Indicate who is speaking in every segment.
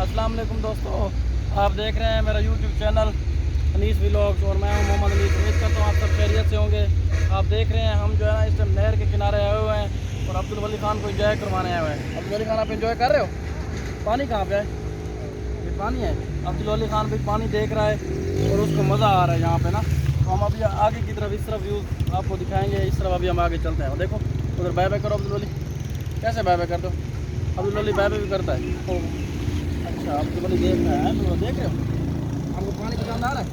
Speaker 1: अस्सलाम वालेकुम दोस्तों, आप देख रहे हैं मेरा यूट्यूब चैनल अनीस व्लॉग्स और मैं हूं मोहम्मद अनीस। उम्मीद करता हूं आप सब खैरियत से होंगे। आप देख रहे हैं हम जो है ना इस टाइम नहर के किनारे आए हुए हैं और अब्दुल वली खान को एंजॉय करवाने आए हुए हैं। अब्दुल वली खान आप एंजॉय कर रहे हो? पानी कहाँ पे है? ये पानी है। अब्दुल वली खान भी पानी देख रहा है और उसको मज़ा आ रहा है यहाँ पे ना। तो हम अभी आगे की तरफ इस तरफ व्यू आपको दिखाएँगे। इस तरफ अभी हम आगे चलते हैं। देखो उधर बाय बाय करो। अब्दुल वली कैसे बाय बाय कर दो? अब्दुल वली बाय बाय भी करता है। तो अच्छा अब्दुल वली देख रहा है, तो देख रहे हो हमको पानी पसंद आ रहा है।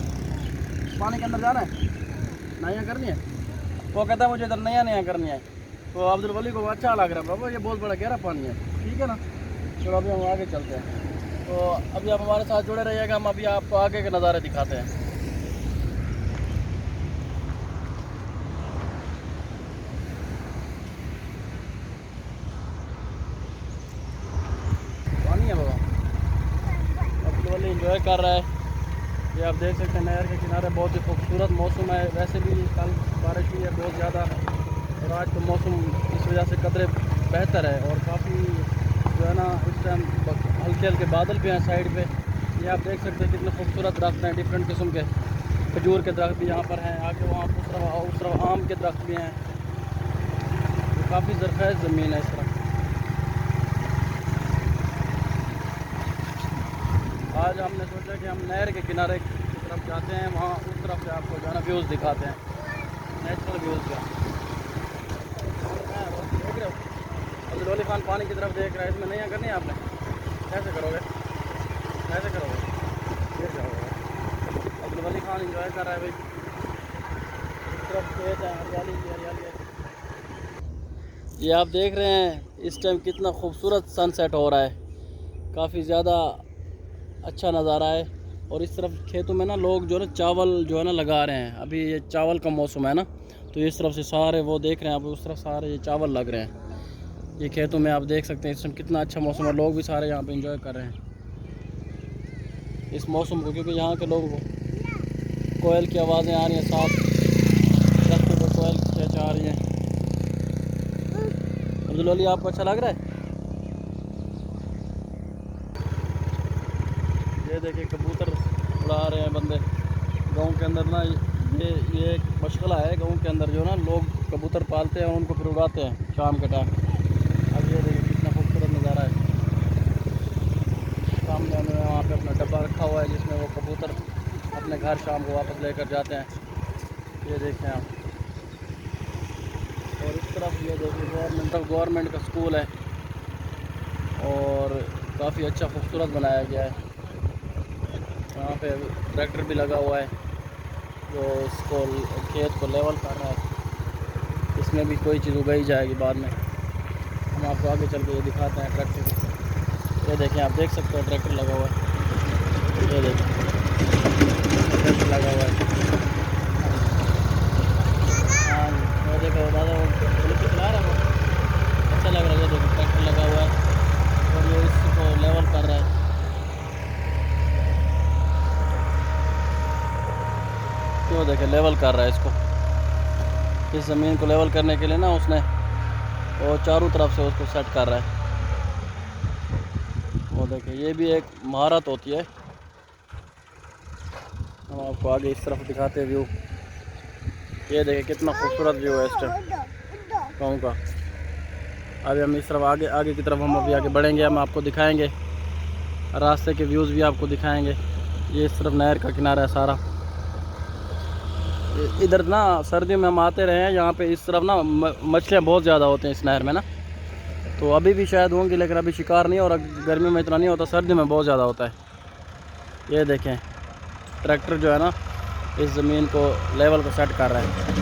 Speaker 1: पानी के अंदर जाना है, नैया करनी है। वो कहता है मुझे इधर नैया करनी है। तो अब्दुल वली को अच्छा लग रहा है, बाबा ये बहुत बड़ा गहरा पानी है, ठीक है ना। चलो अभी हम आगे चलते हैं। तो अभी आप हमारे साथ जुड़े रहिएगा, हम अभी आपको आगे के नज़ारे दिखाते हैं। पानी है बाबा, अब्दुल वली इंजॉय कर रहा है। ये आप देख सकते हैं नहर के किनारे बहुत ही खूबसूरत मौसम है। वैसे भी कल बारिश हुई है बहुत ज़्यादा और आज तो मौसम इस वजह से कदरे बेहतर है और काफ़ी जो है ना इस टाइम हल्के हल्के बादल भी हैं साइड पे। ये आप देख सकते हैं कितने खूबसूरत दरख्त हैं, डिफरेंट किस्म के खजूर के दरख्त भी यहाँ पर हैं। आगे वहाँ उस तरफ आम के दरख्त भी हैं। तो काफ़ी ज़रख़ेज़ ज़मीन है इस तरफ। आज हमने सोचा कि हम नहर के किनारे की तरफ जाते हैं, वहाँ उस तरफ से आपको जो है ना व्यूज़ दिखाते हैं, नेचुरल व्यूज़ का। देख रहे हो अब्दुल वली खान पानी की तरफ देख रहा है। इसमें नहीं करनी है आपने, कैसे करोगे? कैसे करोगे? गिर जाओगे। अब्दुल वली खान इंजॉय कर रहा है भाई। इस तरफ खेत है, हरियाली की हरियाली है। ये आप देख रहे हैं इस टाइम कितना खूबसूरत सनसेट हो रहा है, काफ़ी ज़्यादा अच्छा नज़ारा है। और इस तरफ खेतों में ना लोग जो है ना चावल जो है ना लगा रहे हैं। अभी ये चावल का मौसम है ना, तो इस तरफ से सारे वो देख रहे हैं आप, उस तरफ सारे ये चावल लग रहे हैं। ये खेतों में आप देख सकते हैं इस टाइम कितना अच्छा मौसम है। लोग भी सारे यहाँ पे एंजॉय कर रहे हैं इस मौसम को, क्योंकि यहाँ के लोगों को कोयल की आवाज़ें आ रही हैं, साथ दरख्तों पर कोयल चहचहा रही हैं। अब्दुल वली आपको अच्छा लग रहा है? ये देखिए कबूतर उड़ा रहे हैं बंदे। गांव के अंदर ना ये एक मशगला है गांव के अंदर, जो ना लोग कबूतर पालते हैं और उनको फिर उड़ाते हैं शाम के टाइम। अब ये देखिए कितना खूबसूरत नज़ारा है। सामने उन्होंने वहाँ पे अपना डब्बा रखा हुआ है जिसमें वो कबूतर अपने घर शाम को वापस लेकर जाते हैं। ये देखें आप। और इस तरफ ये देखिए गवर्नमेंट का स्कूल है और काफ़ी अच्छा खूबसूरत बनाया गया है। यहाँ पे ट्रैक्टर भी लगा हुआ है जो इसको खेत को लेवल कर रहा है। इसमें भी कोई चीज़ उगाई जाएगी बाद में। हम आपको आगे चल के ये दिखाते हैं ट्रैक्टर। ये देखें, आप देख सकते हैं ट्रैक्टर लगा हुआ है। ये देखें ट्रैक्टर लगा हुआ है। हाँ वो देखो दादा वो चला रहा है, अच्छा लग रहा है। ये देखो ट्रैक्टर लगा हुआ है और ये इसको लेवल कर रहा है। क्यों देखे लेवल कर रहा है इसको। इस ज़मीन को लेवल करने के लिए ना उसने वो चारों तरफ से उसको सेट कर रहा है। वो देखे ये भी एक महारत होती है। हम आपको आगे इस तरफ दिखाते हैं व्यू। ये देखे कितना खूबसूरत व्यू है इस टाइम गाँव का। अभी हम इस तरफ आगे की तरफ हम अभी आगे बढ़ेंगे। हम आपको दिखाएंगे रास्ते के व्यूज़ भी आपको दिखाएंगे। ये इस तरफ नहर का किनारा है सारा। इधर ना सर्दियों में हम आते रहे हैं यहाँ पे। इस तरफ ना मछलियाँ बहुत ज़्यादा होती हैं इस नहर में ना, तो अभी भी शायद होंगी लेकिन अभी शिकार नहीं, और गर्मी में इतना नहीं होता, सर्दियों में बहुत ज़्यादा होता है। ये देखें ट्रैक्टर जो है ना इस ज़मीन को लेवल को सेट कर रहा है।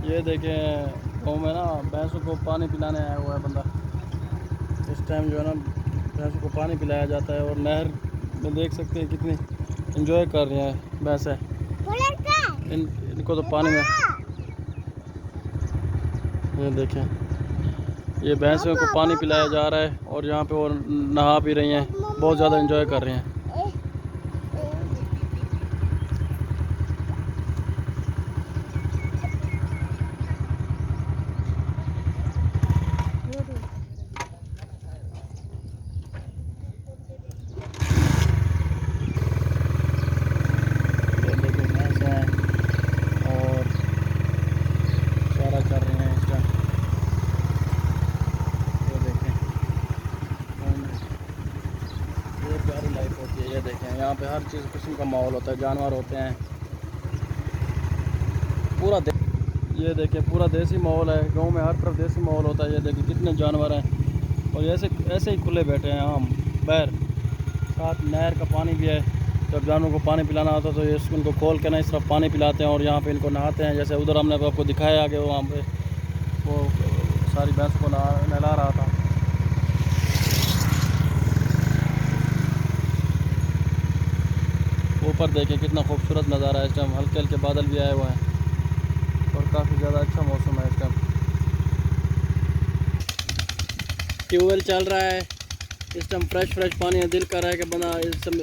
Speaker 1: ये देखें गाँव में ना भैंसों को पानी पिलाने आया हुआ है बंदा। इस टाइम जो है ना भैंसों को पानी पिलाया जाता है और नहर में देख सकते हैं कितनी एंजॉय कर रही हैं भैंसें। इनको तो पानी में ये देखें ये भैंसों को पानी पिलाया जा रहा है और यहाँ पे वो नहा भी रही हैं, बहुत ज़्यादा एंजॉय कर रही हैं। ये देखिए भैंस हैं और चारा चर रही हैं इस टाइम। ये देखें ये प्यारी लाइफ होती है। ये देखें यहाँ पे हर चीज़ किस्म का माहौल होता है, जानवर होते हैं पूरा ये देखिए पूरा देसी माहौल है। गांव में हर तरफ देसी माहौल होता है। ये देखिए कितने जानवर हैं और ऐसे ऐसे ही खुले बैठे हैं हम बैर। साथ नहर का पानी भी है। जब जानवरों को पानी पिलाना होता है तो ये इनको खोल के ना इस तरफ पानी पिलाते हैं और यहाँ पे इनको नहाते हैं। जैसे उधर हमने आपको दिखाया आगे वहाँ पे वो सारी भैंसों को नहला रहा था। ऊपर देखिए कितना खूबसूरत नज़ारा है। इस टाइम हल्के हल्के बादल भी आए हुए हैं और काफ़ी ज़्यादा अच्छा मौसम है इस टाइम। ट्यूबवेल चल रहा है इस टाइम, फ्रेश पानी है। दिल कर रहा है कि बंदा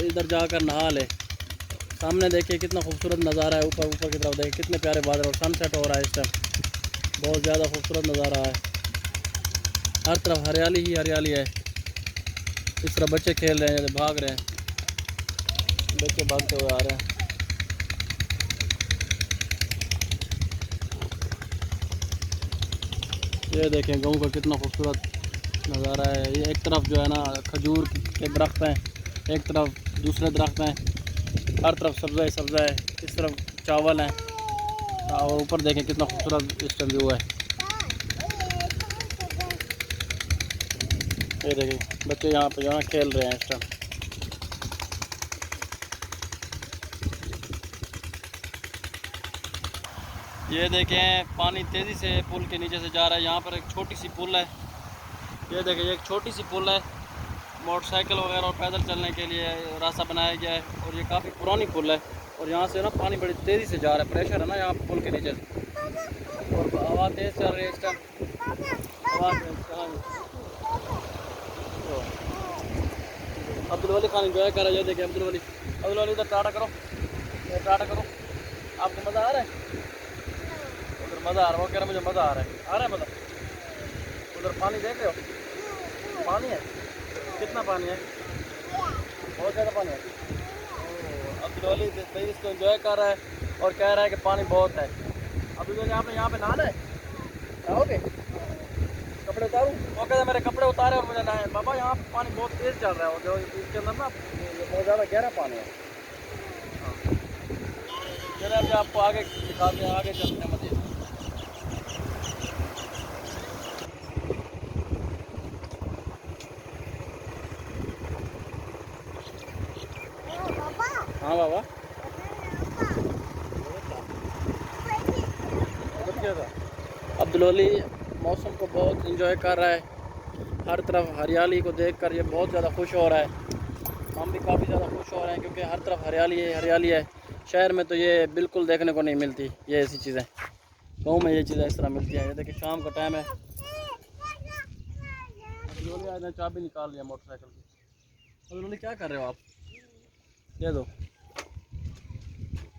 Speaker 1: इधर जाकर नहा ले। सामने देखिए कितना खूबसूरत नज़ारा है। ऊपर की तरफ देखिए कितने प्यारे बादल और सनसेट हो रहा है इस टाइम। बहुत ज़्यादा खूबसूरत नज़ारा है। हर तरफ हरियाली ही हरियाली है। इस तरफ बच्चे खेल रहे हैं, भाग रहे हैं, बच्चे भागते हुए आ रहे हैं। ये देखें गाँव का कितना खूबसूरत नज़ारा है। ये एक तरफ जो है ना खजूर के दरख्त हैं, एक तरफ दूसरे दरख्त हैं, हर तरफ सब्ज़ा सब्ज़ा है। इस तरफ चावल हैं और ऊपर देखें कितना खूबसूरत इस टाइम व्यू है। ये देखें बच्चे यहाँ पे जो है खेल रहे हैं इस टाइम। ये देखें पानी तेज़ी से पुल के नीचे से जा रहा है। यहाँ पर एक छोटी सी पुल है। ये देखें ये एक छोटी सी पुल है, मोटरसाइकिल वगैरह और पैदल चलने के लिए रास्ता बनाया गया है और ये काफ़ी पुरानी पुल है और यहाँ से ना पानी बड़ी तेज़ी से जा रहा है। प्रेशर है ना यहाँ पुल के नीचे से और हवा तेज़ चल रही है इस टाइम। हवा अब्दुल वली खान एंजॉय कर रहा है। ये देखिए अब्दुल वली इधर टाटा करो, टाटा करो। आपको मज़ा आ रहा है? उधर मज़ा आ रहा है, वो कह रहा है मुझे मज़ा आ रहा है मज़ा। उधर पानी देख रहे हो? पानी है, कितना पानी है? बहुत ज़्यादा पानी है। अब्दुल वली भाई इसको एंजॉय कर रहा है और कह रहा है कि पानी बहुत है। अब्दुल वली आपने यहाँ पे नहाना है, नहाओगे? कपड़े उतारूँ? वो कहता है मेरे कपड़े उतारे और मुझे नहाए। बाबा यहाँ पे पानी बहुत तेज़ चल रहा है और जो इसके अंदर ना बहुत ज़्यादा गहरा पानी है। हाँ चलिए अभी आपको आगे दिखाते हैं, आगे चलते हैं मज़ीद। हाँ बाबा अब्दुल वली मौसम को बहुत एंजॉय कर रहा है। हर तरफ हरियाली को देखकर ये बहुत ज़्यादा खुश हो रहा है। हम भी काफ़ी ज़्यादा खुश हो रहे हैं क्योंकि हर तरफ हरियाली है। शहर में तो ये बिल्कुल देखने को नहीं मिलती ये ऐसी चीज़ें। गाँव में ये चीज़ें इस तरह मिलती हैं। ये देखिए शाम का टाइम है। अब्दुल वली आज चाबी निकाल लिया मोटरसाइकिल की। अब्दुल वली क्या कर रहे हो आप? दे दो।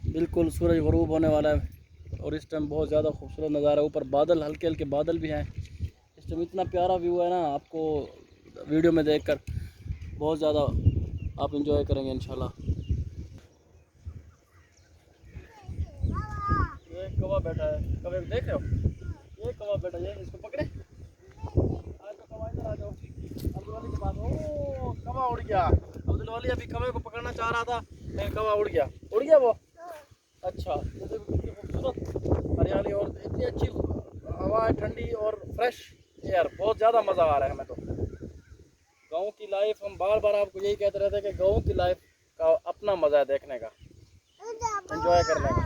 Speaker 1: बिल्कुल सूरज ग़ुरूब होने वाला है और इस टाइम बहुत ज़्यादा खूबसूरत नज़ारा है। ऊपर बादल हल्के हल्के बादल भी हैं। इस टाइम इतना प्यारा व्यू है ना, आपको वीडियो में देखकर बहुत ज़्यादा आप इंजॉय करेंगे इंशाल्लाह। ये कौवा बैठा है, कौवे को देख रहे हो? ये कौवा बैठा है, इसको पकड़े। आज तो कौवा इधर आ जाओ अब्दुल वली के पास। ओ कौवा उड़ गया। अब्दुल वली अभी कौवे को पकड़ना चाह रहा था, कौवा उड़ गया वो। अच्छा ये देखो कितनी खूबसूरत हरियाली और इतनी अच्छी हवा है, ठंडी और फ्रेश एयर। बहुत ज़्यादा मज़ा आ रहा है हमें तो। गाँव की लाइफ, हम बार बार आपको यही कहते रहते हैं कि गाँव की लाइफ का अपना मज़ा है देखने का, एंजॉय करने का।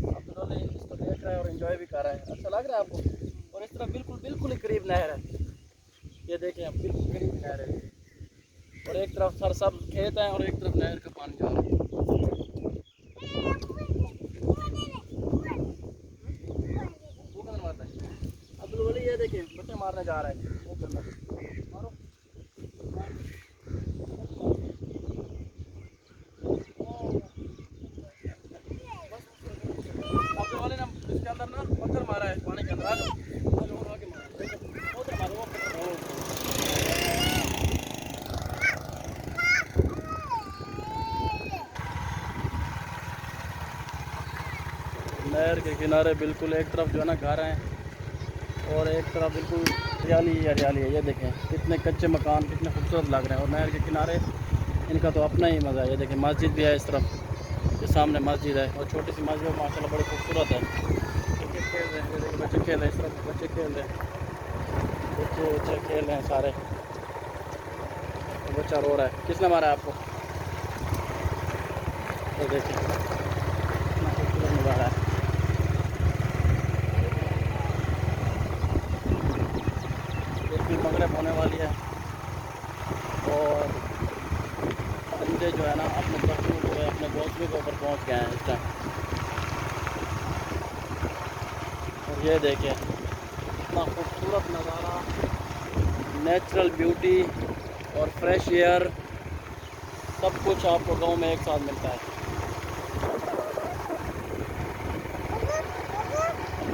Speaker 1: आप तो इसको देख रहे हैं और एंजॉय भी कर रहे हैं। अच्छा लग रहा है आपको? और इस तरह बिल्कुल ही करीब नहर है। ये देखें आप, बिल्कुल करीब नहर है और एक तरफ सर सब खेत हैं और एक तरफ नहर का पानी जा रहा है। मारने जा रहा है। मारो। आपके वाले ने इसके अंदर ना पत्थर मारा है पानी के अंदर। आ जाओ आगे मारो, उधर मारो। नहर के किनारे बिल्कुल एक तरफ जो है ना घर हैं और एक तरफ बिल्कुल हरियाली हरियाली है। ये देखें कितने कच्चे मकान कितने खूबसूरत लग रहे हैं और नहर के किनारे इनका तो अपना ही मज़ा है। ये देखें मस्जिद भी है इस तरफ, ये सामने मस्जिद है और छोटी सी मस्जिद माशाल्लाह बड़ी खूबसूरत है। क्रिकेट खेल रहे हैं, ये देखें बच्चे खेल रहे हैं, इस तरफ बच्चे खेल रहे हैं, बच्चे खेल रहे हैं सारे। बच्चा रो रहा है, किसने मारा है आपको? तो देखिए कितना खूबसूरत नज़ारा है। बिल्कुल मगरिब होने वाली है और बंदे जो है ना अपने बच्चों को अपने घोंसले के ऊपर पहुंच गए हैं इस टाइम। और ये देखिए कितना खूबसूरत नज़ारा, नेचुरल ब्यूटी और फ्रेश एयर, सब कुछ आपको गांव में एक साथ मिलता है।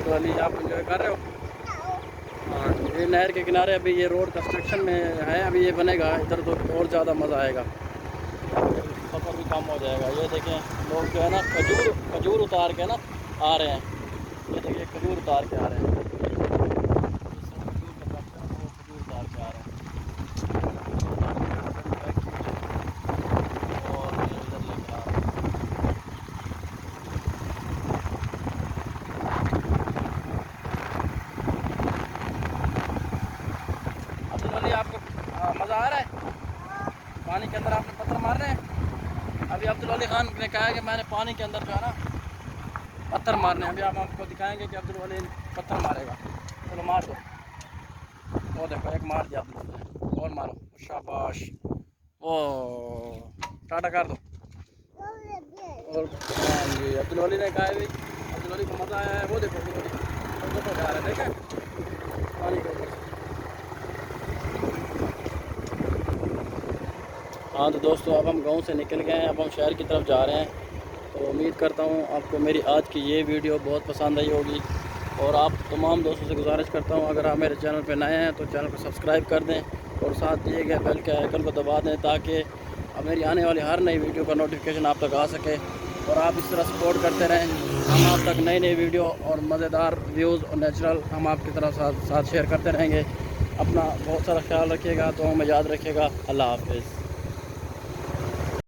Speaker 1: वाली आप इंजॉय कर रहे हो? हाँ, ये नहर के किनारे अभी ये रोड कंस्ट्रक्शन में है, अभी ये बनेगा इधर तो और ज़्यादा मज़ा आएगा, सफ़र भी कम हो जाएगा। ये देखें लोग जो है ना खजूर उतार के ना आ रहे हैं। ये देखिए खजूर उतार के आ रहे हैं, खजूर उतार के आ रहे हैं और ये इधर लेकर आ रहे हैं। अब्दुल वली आपको मज़ा आ रहा है? पानी के अंदर आपने पत्थर मार रहे हैं। अभी अब्दुल वली खान ने कहा है कि मैंने पानी के अंदर जो है ना पत्थर मारने हैं। अभी आप आपको दिखाएंगे कि अब्दुल वली पत्थर मारेगा। चलो मार दो। वो देखो एक मार दिया अब्दुल वली ने, और मारो, शाबाश। वो टाटा कर दो। और हाँ जी अब्दुल वली ने कहा है भाई, अब्दुल वली को मज़ा आया है। वो देखो वो जा रहा है, देखें पानी के ऊपर। हाँ तो दोस्तों अब हम गांव से निकल गए हैं, अब हम शहर की तरफ जा रहे हैं। तो उम्मीद करता हूँ आपको मेरी आज की ये वीडियो बहुत पसंद आई होगी और आप तमाम दोस्तों से गुजारिश करता हूँ अगर आप मेरे चैनल पर नए हैं तो चैनल को सब्सक्राइब कर दें और साथ दिए गए बेल के आइकन को दबा दें ताकि अब मेरी आने वाली हर नई वीडियो का नोटिफिकेशन आप तक आ सके और आप इस तरह सपोर्ट करते रहें। हम आप तक नई नई वीडियो और मज़ेदार व्यूज़ और नेचुरल हम आपकी तरफ साथ शेयर करते रहेंगे। अपना बहुत सारा ख्याल रखिएगा, तो हमें याद रखिएगा। अल्लाह हाफ़िज़।